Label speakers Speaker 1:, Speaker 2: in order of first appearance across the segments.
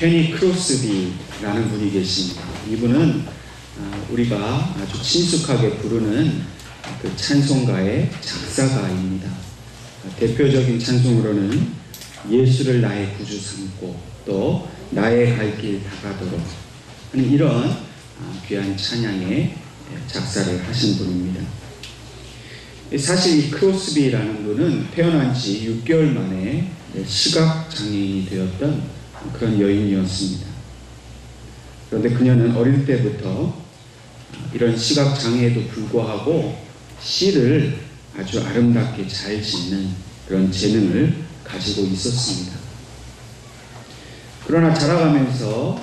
Speaker 1: 페니 크로스비라는 분이 계십니다. 이분은 우리가 아주 친숙하게 부르는 그 찬송가의 작사가입니다. 대표적인 찬송으로는 예수를 나의 구주 삼고 또 나의 갈 길 다가도록 하는 이런 귀한 찬양의 작사를 하신 분입니다. 사실 이 크로스비라는 분은 태어난 지 6개월 만에 시각장애인이 되었던 그런 여인이었습니다. 그런데 그녀는 어릴 때부터 이런 시각장애에도 불구하고 시를 아주 아름답게 잘 짓는 그런 재능을 가지고 있었습니다. 그러나 자라가면서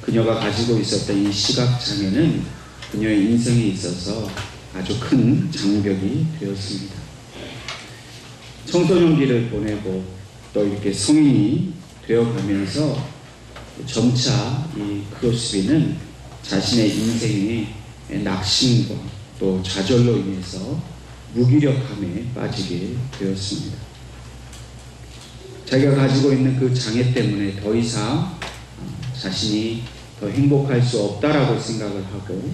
Speaker 1: 그녀가 가지고 있었던 이 시각장애는 그녀의 인생에 있어서 아주 큰 장벽이 되었습니다. 청소년기를 보내고 또 이렇게 성인이 되어가면서 점차 이 크로스비는 자신의 인생의 낙심과 또 좌절로 인해서 무기력함에 빠지게 되었습니다. 자기가 가지고 있는 그 장애 때문에 더 이상 자신이 더 행복할 수 없다라고 생각을 하고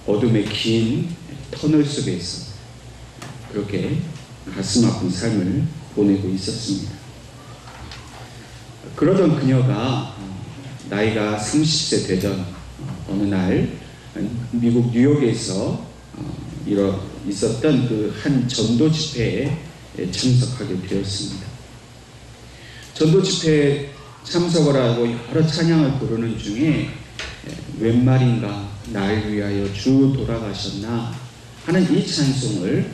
Speaker 1: 어둠의 긴 터널 속에서 그렇게 가슴 아픈 삶을 보내고 있었습니다. 그러던 그녀가 나이가 30세 되던 어느 날 미국 뉴욕에서 있었던 그 한 전도 집회에 참석하게 되었습니다. 전도 집회에 참석을 하고 여러 찬양을 부르는 중에 웬 말인가 날 위하여 주 돌아가셨나 하는 이 찬송을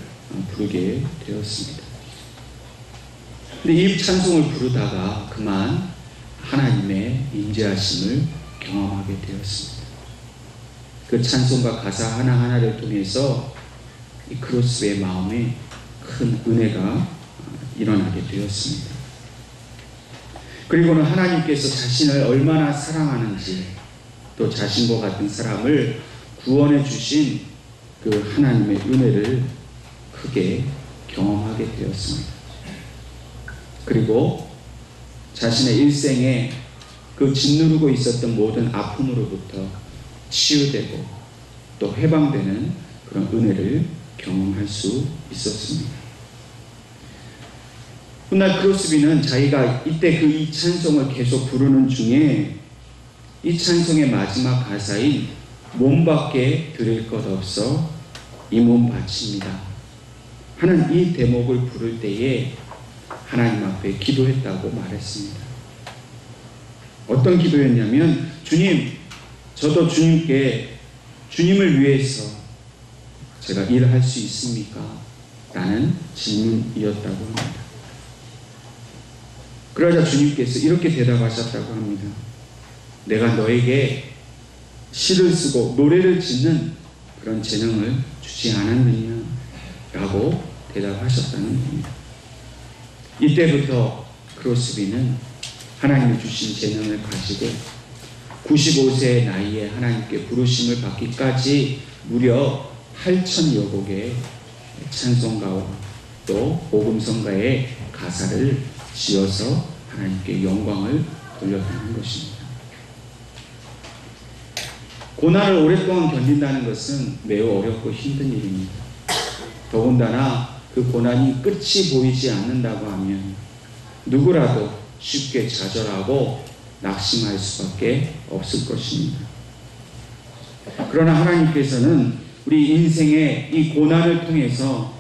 Speaker 1: 부르게 되었습니다. 근데 이 찬송을 부르다가 그만 하나님의 임재하심을 경험하게 되었습니다. 그 찬송과 가사 하나하나를 통해서 이 크로스비의 마음에 큰 은혜가 일어나게 되었습니다. 그리고는 하나님께서 자신을 얼마나 사랑하는지 또 자신과 같은 사람을 구원해 주신 그 하나님의 은혜를 크게 경험하게 되었습니다. 그리고 자신의 일생에 그 짓누르고 있었던 모든 아픔으로부터 치유되고 또 해방되는 그런 은혜를 경험할 수 있었습니다. 훗날 크로스비는 자기가 이때 그 이 찬송을 계속 부르는 중에 이 찬송의 마지막 가사인 몸밖에 드릴 것 없어 이 몸 바칩니다 하는 이 대목을 부를 때에 하나님 앞에 기도했다고 말했습니다. 어떤 기도였냐면 주님, 저도 주님을 위해서 제가 일을 할 수 있습니까? 라는 질문이었다고 합니다. 그러자 주님께서 이렇게 대답하셨다고 합니다. 내가 너에게 시를 쓰고 노래를 짓는 그런 재능을 주지 않았느냐? 라고 대답하셨다는 겁니다. 이때부터 크로스비는 하나님이 주신 재능을 가지고 95세의 나이에 하나님께 부르심을 받기까지 무려 8,000여 곡의 찬송가와 또 복음성가의 가사를 지어서 하나님께 영광을 돌려드리는 것입니다. 고난을 오랫동안 견딘다는 것은 매우 어렵고 힘든 일입니다. 더군다나 그 고난이 끝이 보이지 않는다고 하면 누구라도 쉽게 좌절하고 낙심할 수밖에 없을 것입니다. 그러나 하나님께서는 우리 인생의 이 고난을 통해서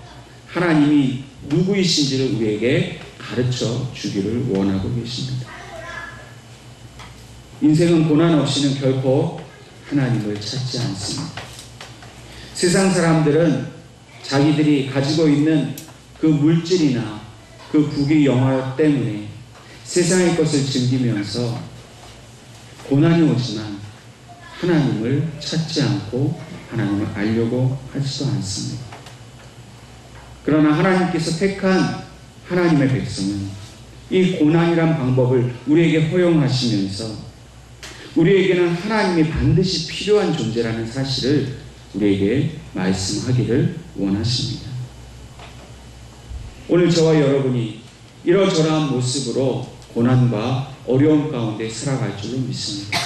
Speaker 1: 하나님이 누구이신지를 우리에게 가르쳐 주기를 원하고 계십니다. 인생은 고난 없이는 결코 하나님을 찾지 않습니다. 세상 사람들은 자기들이 가지고 있는 그 물질이나 그 부귀 영화 때문에 세상의 것을 즐기면서 고난이 오지만 하나님을 찾지 않고 하나님을 알려고 하지도 않습니다. 그러나 하나님께서 택한 하나님의 백성은 이 고난이란 방법을 우리에게 허용하시면서 우리에게는 하나님이 반드시 필요한 존재라는 사실을 우리에게 말씀하기를 원하십니다. 오늘 저와 여러분이 이러저러한 모습으로 고난과 어려움 가운데 살아갈 줄로 믿습니다.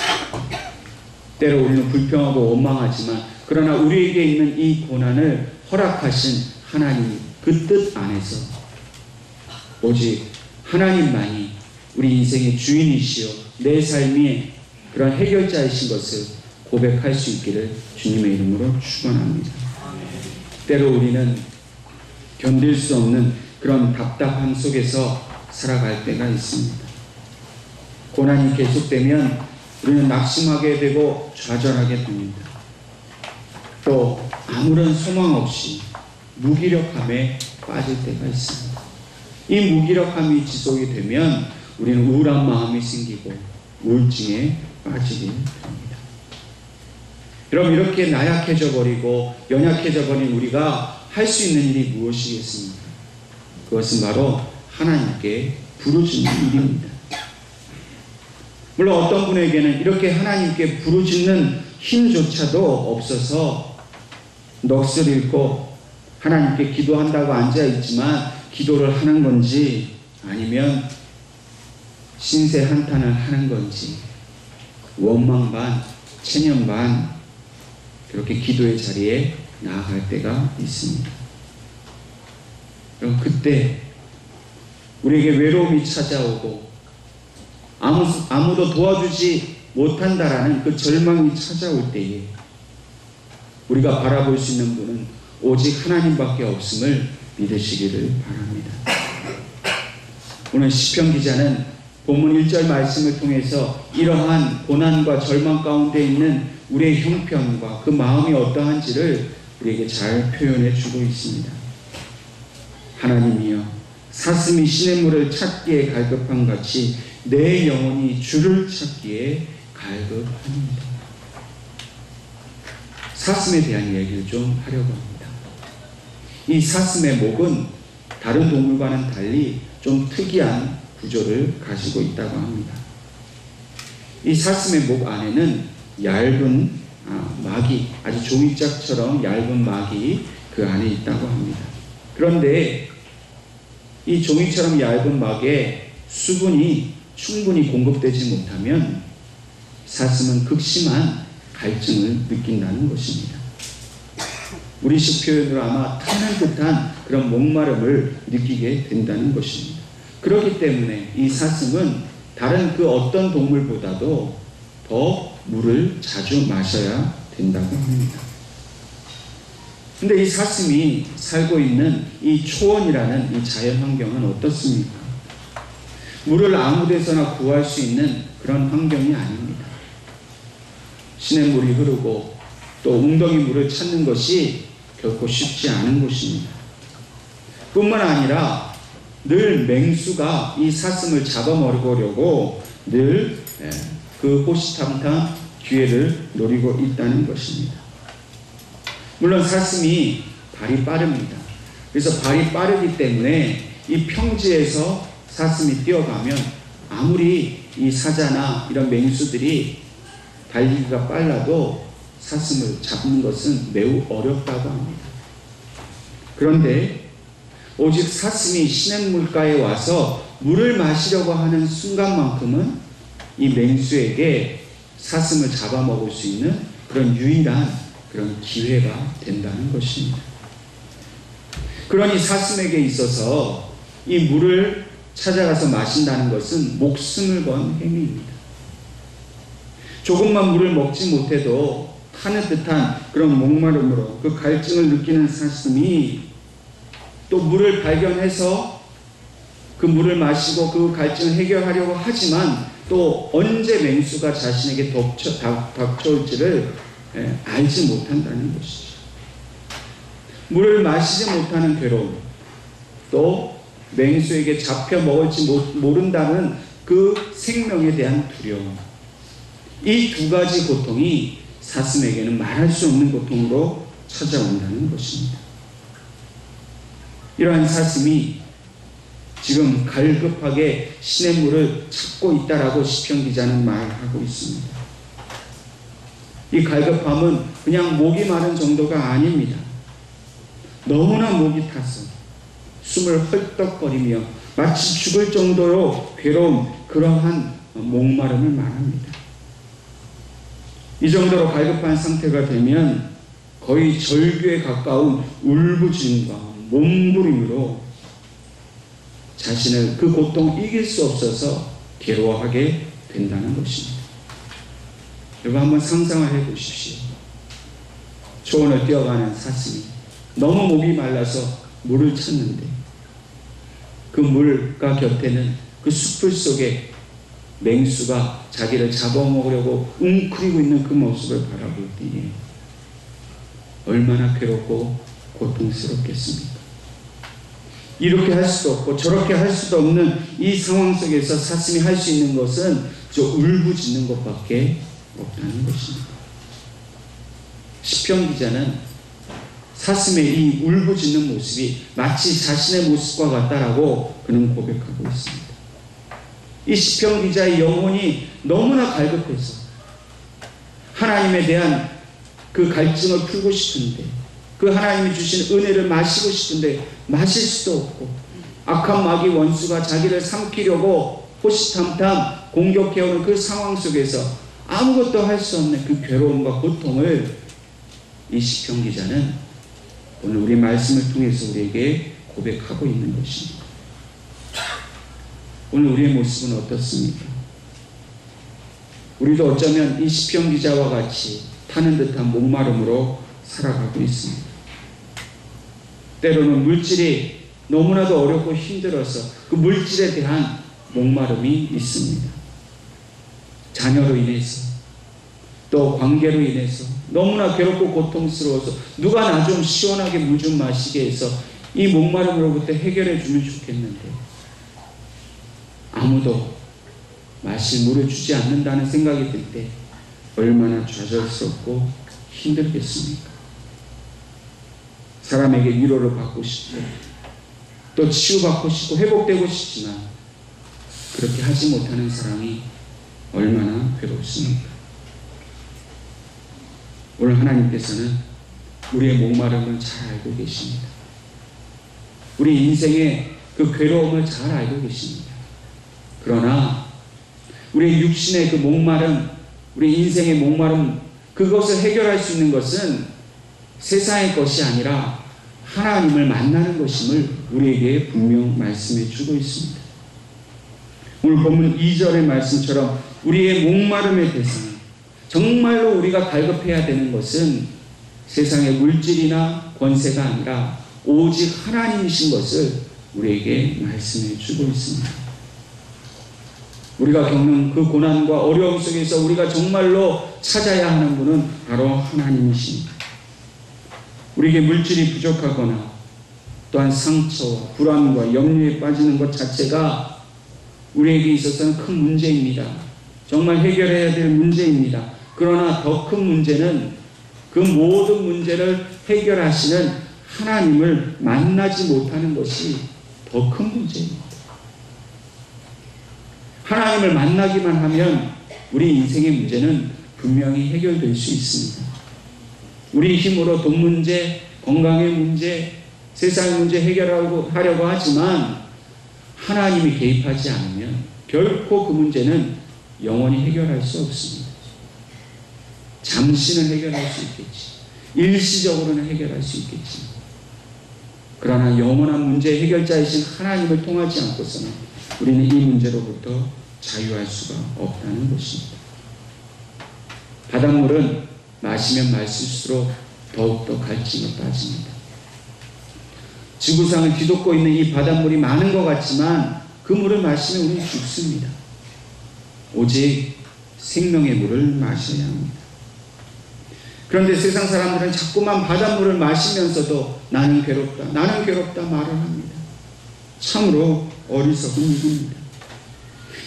Speaker 1: 때로 우리는 불평하고 원망하지만 그러나 우리에게 있는 이 고난을 허락하신 하나님 그 뜻 안에서 오직 하나님만이 우리 인생의 주인이시여 내 삶의 그런 해결자이신 것을 고백할 수 있기를 주님의 이름으로 축원합니다. 때로 우리는 견딜 수 없는 그런 답답함 속에서 살아갈 때가 있습니다. 고난이 계속되면 우리는 낙심하게 되고 좌절하게 됩니다. 또 아무런 소망 없이 무기력함에 빠질 때가 있습니다. 이 무기력함이 지속이 되면 우리는 우울한 마음이 생기고 우울증에 빠지게 됩니다. 여러분, 이렇게 나약해져 버리고 연약해져 버린 우리가 할 수 있는 일이 무엇이겠습니까? 그것은 바로 하나님께 부르짖는 일입니다. 물론 어떤 분에게는 이렇게 하나님께 부르짖는 힘조차도 없어서 넋을 잃고 하나님께 기도한다고 앉아있지만 기도를 하는 건지 아니면 신세 한탄을 하는 건지 원망 반 체념 반 그렇게 기도의 자리에 나아갈 때가 있습니다. 그럼 그때 우리에게 외로움이 찾아오고 아무도 도와주지 못한다라는 그 절망이 찾아올 때에 우리가 바라볼 수 있는 분은 오직 하나님밖에 없음을 믿으시기를 바랍니다. 오늘 시편 기자는 본문 1절 말씀을 통해서 이러한 고난과 절망 가운데 있는 우리의 형편과 그 마음이 어떠한지를 우리에게 잘 표현해 주고 있습니다. 하나님이여 사슴이 시냇물을 찾기에 갈급한 같이 내 영혼이 주를 찾기에 갈급합니다. 사슴에 대한 얘기를 좀 하려고 합니다. 이 사슴의 목은 다른 동물과는 달리 좀 특이한 구조를 가지고 있다고 합니다. 이 사슴의 목 안에는 얇은 막이, 아주 종이짝처럼 얇은 막이 그 안에 있다고 합니다. 그런데 이 종이처럼 얇은 막에 수분이 충분히 공급되지 못하면 사슴은 극심한 갈증을 느낀다는 것입니다. 우리식 표현으로 아마 타는 듯한 그런 목마름을 느끼게 된다는 것입니다. 그렇기 때문에 이 사슴은 다른 그 어떤 동물보다도 더 물을 자주 마셔야 된다고 합니다. 근데 이 사슴이 살고 있는 이 초원이라는 이 자연 환경은 어떻습니까? 물을 아무 데서나 구할 수 있는 그런 환경이 아닙니다. 시냇물이 흐르고 또 웅덩이 물을 찾는 것이 결코 쉽지 않은 곳입니다. 뿐만 아니라 늘 맹수가 이 사슴을 잡아먹으려고 늘 그 호시탐탐 기회를 노리고 있다는 것입니다. 물론 사슴이 발이 빠릅니다. 그래서 발이 빠르기 때문에 이 평지에서 사슴이 뛰어가면 아무리 이 사자나 이런 맹수들이 달리기가 빨라도 사슴을 잡는 것은 매우 어렵다고 합니다. 그런데 오직 사슴이 시냇물가에 와서 물을 마시려고 하는 순간만큼은 이 맹수에게 사슴을 잡아먹을 수 있는 그런 유일한 그런 기회가 된다는 것입니다. 그러니 사슴에게 있어서 이 물을 찾아가서 마신다는 것은 목숨을 건 행위입니다. 조금만 물을 먹지 못해도 타는 듯한 그런 목마름으로 그 갈증을 느끼는 사슴이 또 물을 발견해서 그 물을 마시고 그 갈증을 해결하려고 하지만 또 언제 맹수가 자신에게 닥쳐올지를 알지 못한다는 것이죠. 물을 마시지 못하는 괴로움, 또 맹수에게 잡혀 먹을지 모른다는 그 생명에 대한 두려움, 이 두 가지 고통이 사슴에게는 말할 수 없는 고통으로 찾아온다는 것입니다. 이러한 사슴이 지금 갈급하게 시냇물을 찾고 있다라고 시편 기자는 말하고 있습니다. 이 갈급함은 그냥 목이 마른 정도가 아닙니다. 너무나 목이 타서 숨을 헐떡거리며 마치 죽을 정도로 괴로운 그러한 목마름을 말합니다. 이 정도로 갈급한 상태가 되면 거의 절규에 가까운 울부짖음과 몸부림으로 자신을 그 고통을 이길 수 없어서 괴로워하게 된다는 것입니다. 여러분 한번 상상을 해보십시오. 초원을 뛰어가는 사슴이 너무 목이 말라서 물을 찾는데 그 물가 곁에는 그 숲을 속에 맹수가 자기를 잡아먹으려고 웅크리고 있는 그 모습을 바라볼 때에 얼마나 괴롭고 고통스럽겠습니까? 이렇게 할 수도 없고 저렇게 할 수도 없는 이 상황 속에서 사슴이 할 수 있는 것은 저 울부짖는 것밖에 없다는 것입니다. 시편 기자는 사슴의 이 울부짖는 모습이 마치 자신의 모습과 같다라고 그는 고백하고 있습니다. 이 시편 기자의 영혼이 너무나 갈급해서 하나님에 대한 그 갈증을 풀고 싶은데, 그 하나님이 주신 은혜를 마시고 싶은데 마실 수도 없고, 악한 마귀 원수가 자기를 삼키려고 호시탐탐 공격해오는 그 상황 속에서 아무것도 할 수 없는 그 괴로움과 고통을 이 시편 기자는 오늘 우리 말씀을 통해서 우리에게 고백하고 있는 것입니다. 오늘 우리의 모습은 어떻습니까? 우리도 어쩌면 이 시편 기자와 같이 타는 듯한 목마름으로 살아가고 있습니다. 때로는 물질이 너무나도 어렵고 힘들어서 그 물질에 대한 목마름이 있습니다. 자녀로 인해서, 또 관계로 인해서 너무나 괴롭고 고통스러워서 누가 나 좀 시원하게 물 좀 마시게 해서 이 목마름으로부터 해결해 주면 좋겠는데 아무도 마실 물을 주지 않는다는 생각이 들 때 얼마나 좌절스럽고 힘들겠습니까? 사람에게 위로를 받고 싶고 또 치유받고 싶고 회복되고 싶지만 그렇게 하지 못하는 사람이 얼마나 괴롭습니까? 오늘 하나님께서는 우리의 목마름을 잘 알고 계십니다. 우리 인생의 그 괴로움을 잘 알고 계십니다. 그러나 우리 육신의 그 목마름, 우리 인생의 목마름, 그것을 해결할 수 있는 것은 세상의 것이 아니라 하나님을 만나는 것임을 우리에게 분명 말씀해 주고 있습니다. 오늘 본문 2절의 말씀처럼 우리의 목마름의 대상, 정말로 우리가 갈급해야 되는 것은 세상의 물질이나 권세가 아니라 오직 하나님이신 것을 우리에게 말씀해 주고 있습니다. 우리가 겪는 그 고난과 어려움 속에서 우리가 정말로 찾아야 하는 분은 바로 하나님이십니다. 우리에게 물질이 부족하거나 또한 상처와 불안과 염려에 빠지는 것 자체가 우리에게 있어서는 큰 문제입니다. 정말 해결해야 될 문제입니다. 그러나 더 큰 문제는 그 모든 문제를 해결하시는 하나님을 만나지 못하는 것이 더 큰 문제입니다. 하나님을 만나기만 하면 우리 인생의 문제는 분명히 해결될 수 있습니다. 우리 힘으로 돈 문제, 건강의 문제, 세상의 문제 해결하려고 하지만 하나님이 개입하지 않으면 결코 그 문제는 영원히 해결할 수 없습니다. 잠시는 해결할 수 있겠지. 일시적으로는 해결할 수 있겠지. 그러나 영원한 문제 해결자이신 하나님을 통하지 않고서는 우리는 이 문제로부터 자유할 수가 없다는 것입니다. 바닷물은 마시면 마실수록 더욱더 갈증에 빠집니다. 지구상을 뒤덮고 있는 이 바닷물이 많은 것 같지만 그 물을 마시면 우리는 죽습니다. 오직 생명의 물을 마셔야 합니다. 그런데 세상 사람들은 자꾸만 바닷물을 마시면서도 나는 괴롭다 말을 합니다. 참으로 어리석은 일입니다.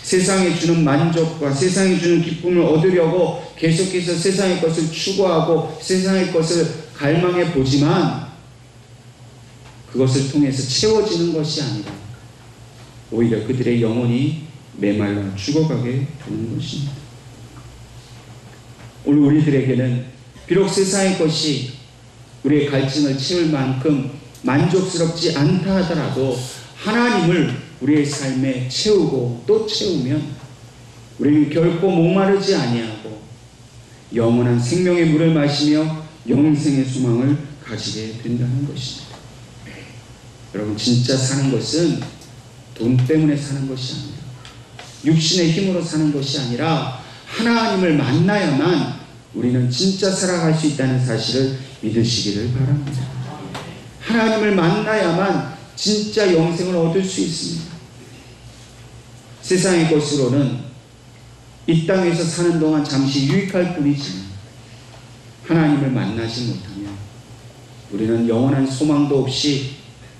Speaker 1: 세상에 주는 만족과 세상에 주는 기쁨을 얻으려고 계속해서 세상의 것을 추구하고 세상의 것을 갈망해 보지만 그것을 통해서 채워지는 것이 아니라 오히려 그들의 영혼이 메말라 죽어가게 되는 것입니다. 오늘 우리들에게는 비록 세상의 것이 우리의 갈증을 채울 만큼 만족스럽지 않다 하더라도 하나님을 우리의 삶에 채우고 또 채우면 우리는 결코 목마르지 아니하고 영원한 생명의 물을 마시며 영생의 소망을 가지게 된다는 것입니다. 여러분, 진짜 사는 것은 돈 때문에 사는 것이 아니라 육신의 힘으로 사는 것이 아니라 하나님을 만나야만 우리는 진짜 살아갈 수 있다는 사실을 믿으시기를 바랍니다. 하나님을 만나야만 진짜 영생을 얻을 수 있습니다. 세상의 것으로는 이 땅에서 사는 동안 잠시 유익할 뿐이지만 하나님을 만나지 못하면 우리는 영원한 소망도 없이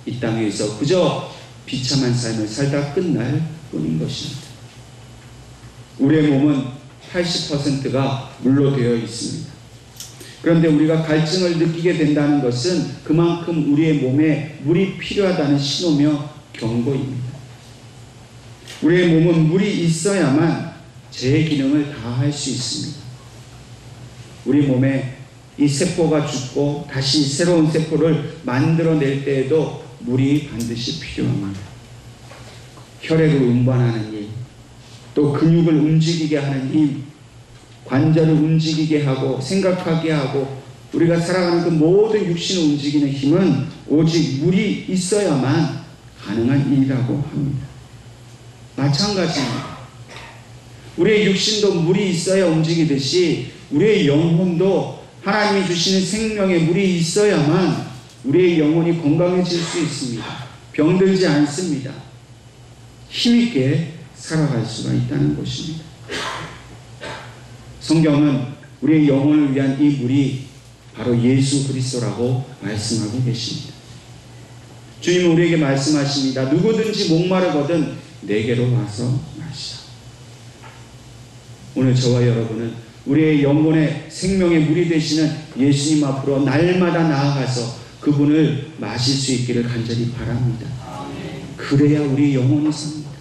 Speaker 1: 이 땅에서 그저 비참한 삶을 살다 끝날 뿐인 것입니다. 우리의 몸은 80%가 물로 되어 있습니다. 그런데 우리가 갈증을 느끼게 된다는 것은 그만큼 우리의 몸에 물이 필요하다는 신호며 경고입니다. 우리의 몸은 물이 있어야만 제 기능을 다할 수 있습니다. 우리 몸에 이 세포가 죽고 다시 새로운 세포를 만들어낼 때에도 물이 반드시 필요합니다. 혈액을 운반하는 일, 또 근육을 움직이게 하는 힘, 관절을 움직이게 하고 생각하게 하고 우리가 살아가는 그 모든 육신을 움직이는 힘은 오직 물이 있어야만 가능한 일이라고 합니다. 마찬가지입니다. 우리의 육신도 물이 있어야 움직이듯이 우리의 영혼도 하나님이 주시는 생명의 물이 있어야만 우리의 영혼이 건강해질 수 있습니다. 병들지 않습니다. 힘있게 살아갈 수가 있다는 것입니다. 성경은 우리의 영혼을 위한 이 물이 바로 예수 그리스도라고 말씀하고 계십니다. 주님은 우리에게 말씀하십니다. 누구든지 목마르거든 내게로 와서 마시라. 오늘 저와 여러분은 우리의 영혼의 생명의 물이 되시는 예수님 앞으로 날마다 나아가서 그분을 마실 수 있기를 간절히 바랍니다. 그래야 우리 영혼이 삽니다.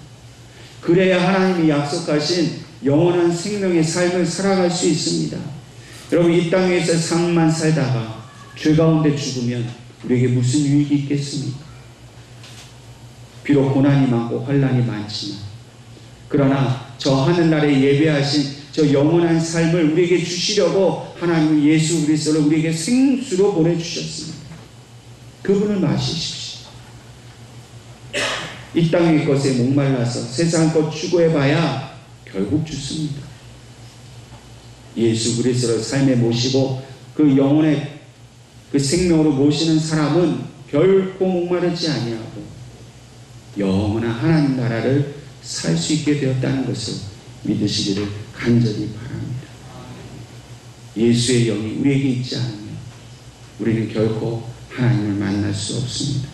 Speaker 1: 그래야 하나님이 약속하신 영원한 생명의 삶을 살아갈 수 있습니다. 여러분, 이 땅에서 삶만 살다가 죄 가운데 죽으면 우리에게 무슨 유익이 있겠습니까? 비록 고난이 많고 환난이 많지만 그러나 저 하늘나라에 예배하신 저 영원한 삶을 우리에게 주시려고 하나님은 예수 그리스도를 우리에게 생수로 보내주셨습니다. 그분을 마시십시오. 이 땅의 것에 목말라서 세상 것 추구해봐야 결국 죽습니다. 예수 그리스도를 삶에 모시고 그 영혼의 그 생명으로 모시는 사람은 결코 목마르지 아니하고 영원한 하나님 나라를 살 수 있게 되었다는 것을 믿으시기를 간절히 바랍니다. 예수의 영이 우리에게 있지 않으면 우리는 결코 하나님을 만날 수 없습니다.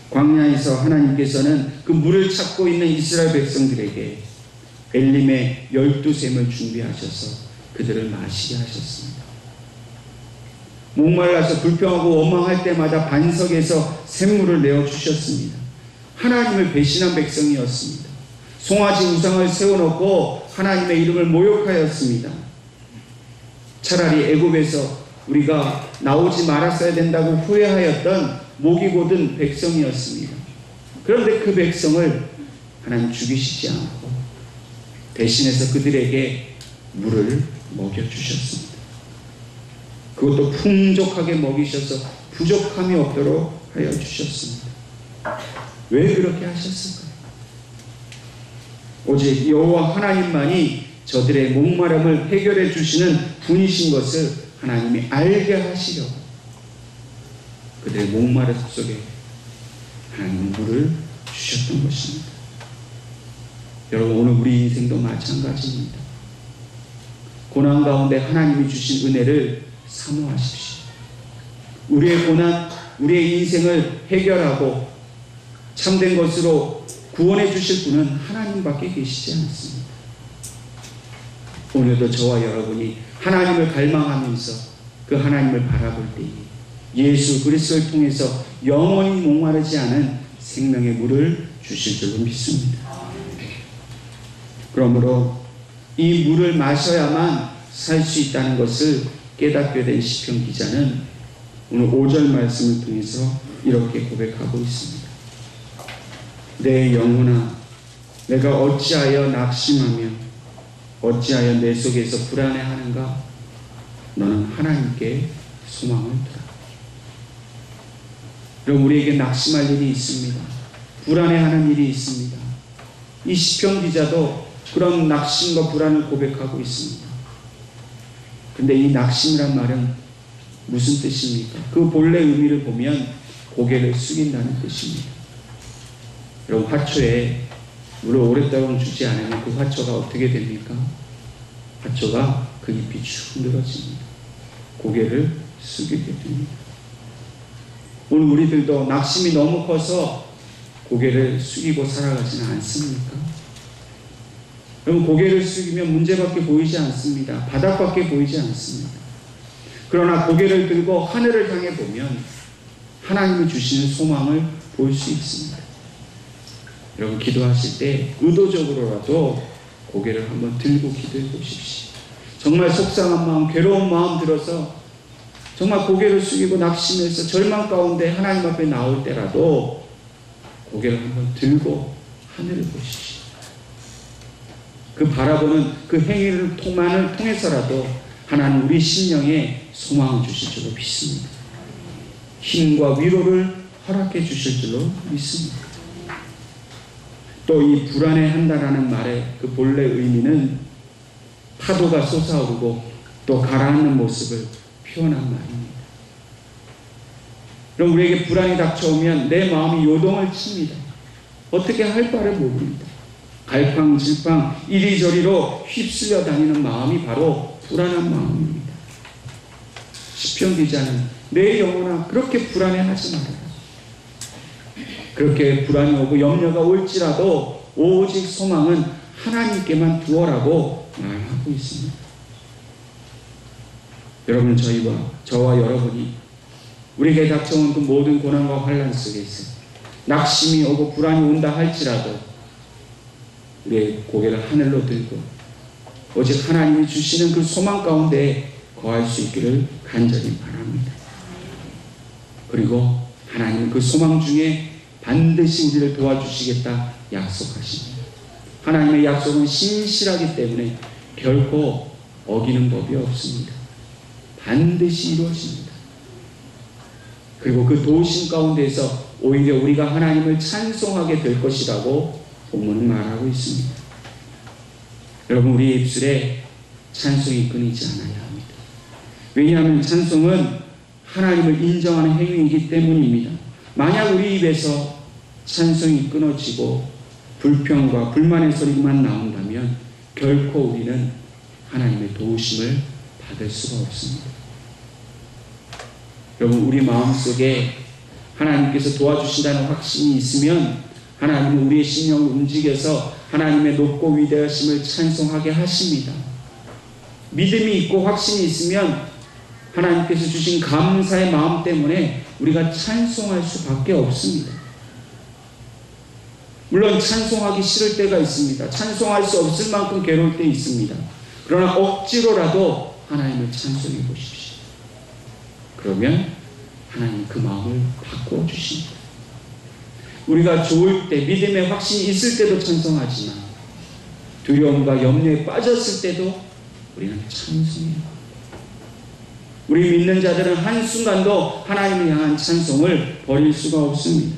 Speaker 1: 광야에서 하나님께서는 그 물을 찾고 있는 이스라엘 백성들에게 엘림의 12샘을 준비하셔서 그들을 마시게 하셨습니다. 목말라서 불평하고 원망할 때마다 반석에서 샘물을 내어주셨습니다. 하나님을 배신한 백성이었습니다. 송아지 우상을 세워놓고 하나님의 이름을 모욕하였습니다. 차라리 애굽에서 우리가 나오지 말았어야 된다고 후회하였던 목이 곧은 백성이었습니다. 그런데 그 백성을 하나님 죽이시지 않고 대신해서 그들에게 물을 먹여주셨습니다. 그것도 풍족하게 먹이셔서 부족함이 없도록 하여 주셨습니다. 왜 그렇게 하셨을까요? 오직 여호와 하나님만이 저들의 목마름을 해결해 주시는 분이신 것을 하나님이 알게 하시려고 그들의 목마름 속에 하나님은 물을 주셨던 것입니다. 여러분, 오늘 우리 인생도 마찬가지입니다. 고난 가운데 하나님이 주신 은혜를 사모하십시오. 우리의 고난, 우리의 인생을 해결하고 참된 것으로 구원해 주실 분은 하나님밖에 계시지 않습니다. 오늘도 저와 여러분이 하나님을 갈망하면서 그 하나님을 바라볼 때에 예수 그리스도를 통해서 영원히 목마르지 않은 생명의 물을 주실 줄로 믿습니다. 그러므로 이 물을 마셔야만 살 수 있다는 것을 깨닫게 된 시편 기자는 오늘 5절 말씀을 통해서 이렇게 고백하고 있습니다. 내 영혼아, 내가 어찌하여 낙심하며 어찌하여 내 속에서 불안해하는가? 너는 하나님께 소망을 두라. 여러분, 우리에게 낙심할 일이 있습니다. 불안해하는 일이 있습니다. 이 시편 기자도 그런 낙심과 불안을 고백하고 있습니다. 근데 이 낙심이란 말은 무슨 뜻입니까? 그 본래 의미를 보면 고개를 숙인다는 뜻입니다. 여러분, 화초에 물을 오랫동안 주지 않으면 그 화초가 어떻게 됩니까? 화초가 그 잎이 축 늘어집니다. 고개를 숙이게 됩니다. 오늘 우리들도 낙심이 너무 커서 고개를 숙이고 살아가지는 않습니까? 여러분, 고개를 숙이면 문제밖에 보이지 않습니다. 바닥밖에 보이지 않습니다. 그러나 고개를 들고 하늘을 향해 보면 하나님이 주시는 소망을 볼 수 있습니다. 여러분, 기도하실 때 의도적으로라도 고개를 한번 들고 기도해 보십시오. 정말 속상한 마음, 괴로운 마음 들어서 정말 고개를 숙이고 낙심해서 절망 가운데 하나님 앞에 나올 때라도 고개를 한번 들고 하늘을 보십시오. 그 바라보는 그 행위를 통해서라도 하나님 우리 심령에 소망을 주실 줄로 믿습니다. 힘과 위로를 허락해 주실 줄로 믿습니다. 또 이 불안해한다라는 말의 그 본래 의미는 파도가 솟아오르고 또 가라앉는 모습을 표현한 말입니다. 그럼 우리에게 불안이 닥쳐오면 내 마음이 요동을 칩니다. 어떻게 할 바를 모릅니다. 갈팡질팡 이리저리로 휩쓸려 다니는 마음이 바로 불안한 마음입니다. 시편 기자는 내 영혼아 그렇게 불안해하지 말아라. 그렇게 불안이 오고 염려가 올지라도 오직 소망은 하나님께만 두어라고 말하고 있습니다. 여러분, 저와 여러분이 우리에게 닥쳐온 그 모든 고난과 환난 속에서 낙심이 오고 불안이 온다 할지라도 우리의 고개를 하늘로 들고 오직 하나님이 주시는 그 소망 가운데 거할 수 있기를 간절히 바랍니다. 그리고 하나님은 그 소망 중에 반드시 우리를 도와주시겠다 약속하십니다. 하나님의 약속은 신실하기 때문에 결코 어기는 법이 없습니다. 반드시 이루어집니다. 그리고 그 도우심 가운데서 오히려 우리가 하나님을 찬송하게 될 것이라고 본문은 말하고 있습니다. 여러분, 우리 입술에 찬송이 끊이지 않아야 합니다. 왜냐하면 찬송은 하나님을 인정하는 행위이기 때문입니다. 만약 우리 입에서 찬송이 끊어지고 불평과 불만의 소리만 나온다면 결코 우리는 하나님의 도우심을 받을 수가 없습니다. 여러분, 우리 마음속에 하나님께서 도와주신다는 확신이 있으면 하나님은 우리의 심령을 움직여서 하나님의 높고 위대하심을 찬송하게 하십니다. 믿음이 있고 확신이 있으면 하나님께서 주신 감사의 마음 때문에 우리가 찬송할 수밖에 없습니다. 물론 찬송하기 싫을 때가 있습니다. 찬송할 수 없을 만큼 괴로울 때 있습니다. 그러나 억지로라도 하나님을 찬송해 보십시오. 그러면 하나님 그 마음을 바꾸어 주십니다. 우리가 좋을 때, 믿음의 확신이 있을 때도 찬송하지만 두려움과 염려에 빠졌을 때도 우리는 찬송해요. 우리 믿는 자들은 한순간도 하나님을 향한 찬송을 버릴 수가 없습니다.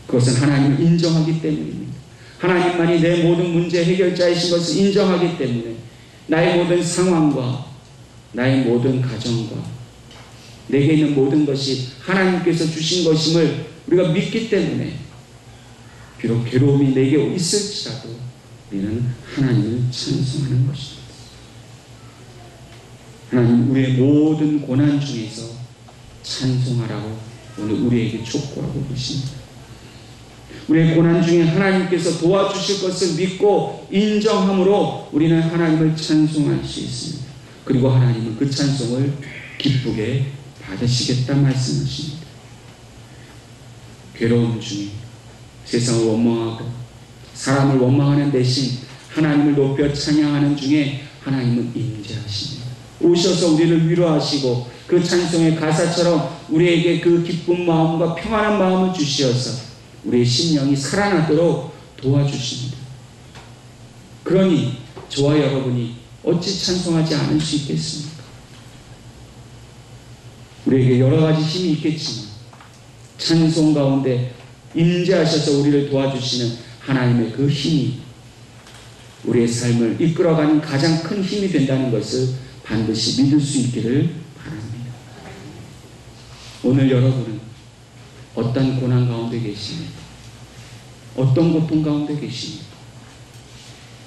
Speaker 1: 그것은 하나님을 인정하기 때문입니다. 하나님만이 내 모든 문제 해결자이신 것을 인정하기 때문에 나의 모든 상황과 나의 모든 가정과 내게 있는 모든 것이 하나님께서 주신 것임을 우리가 믿기 때문에 비록 괴로움이 내게 있을지라도 우리는 하나님을 찬송하는 것입니다. 하나님, 우리의 모든 고난 중에서 찬송하라고 오늘 우리에게 촉구하고 계십니다. 우리의 고난 중에 하나님께서 도와주실 것을 믿고 인정함으로 우리는 하나님을 찬송할 수 있습니다. 그리고 하나님은 그 찬송을 기쁘게 받으시겠다 말씀하십니다. 괴로움 중에 세상을 원망하고 사람을 원망하는 대신 하나님을 높여 찬양하는 중에 하나님은 임재하십니다. 오셔서 우리를 위로하시고 그 찬송의 가사처럼 우리에게 그 기쁜 마음과 평안한 마음을 주시어서 우리의 심령이 살아나도록 도와주십니다. 그러니 저와 여러분이 어찌 찬송하지 않을 수 있겠습니까? 우리에게 여러 가지 힘이 있겠지만 찬송 가운데 임재하셔서 우리를 도와주시는 하나님의 그 힘이 우리의 삶을 이끌어가는 가장 큰 힘이 된다는 것을 반드시 믿을 수 있기를 바랍니다. 오늘 여러분은 어떤 고난 가운데 계십니까? 어떤 고통 가운데 계십니까?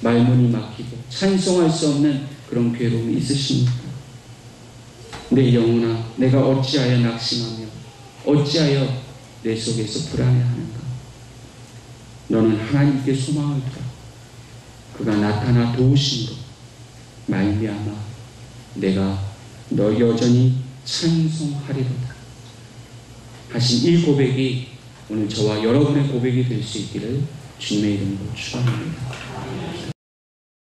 Speaker 1: 말문이 막히고 찬송할 수 없는 그런 괴로움이 있으십니까? 내 영혼아, 내가 어찌하여 낙심하며 어찌하여 내 속에서 불안해하는가? 너는 하나님께 소망을 두라. 그가 나타나 도우심으로 말미암아 내가 너 여전히 찬송하리로다 하신 이 고백이 오늘 저와 여러분의 고백이 될 수 있기를 주님의 이름으로 축원합니다.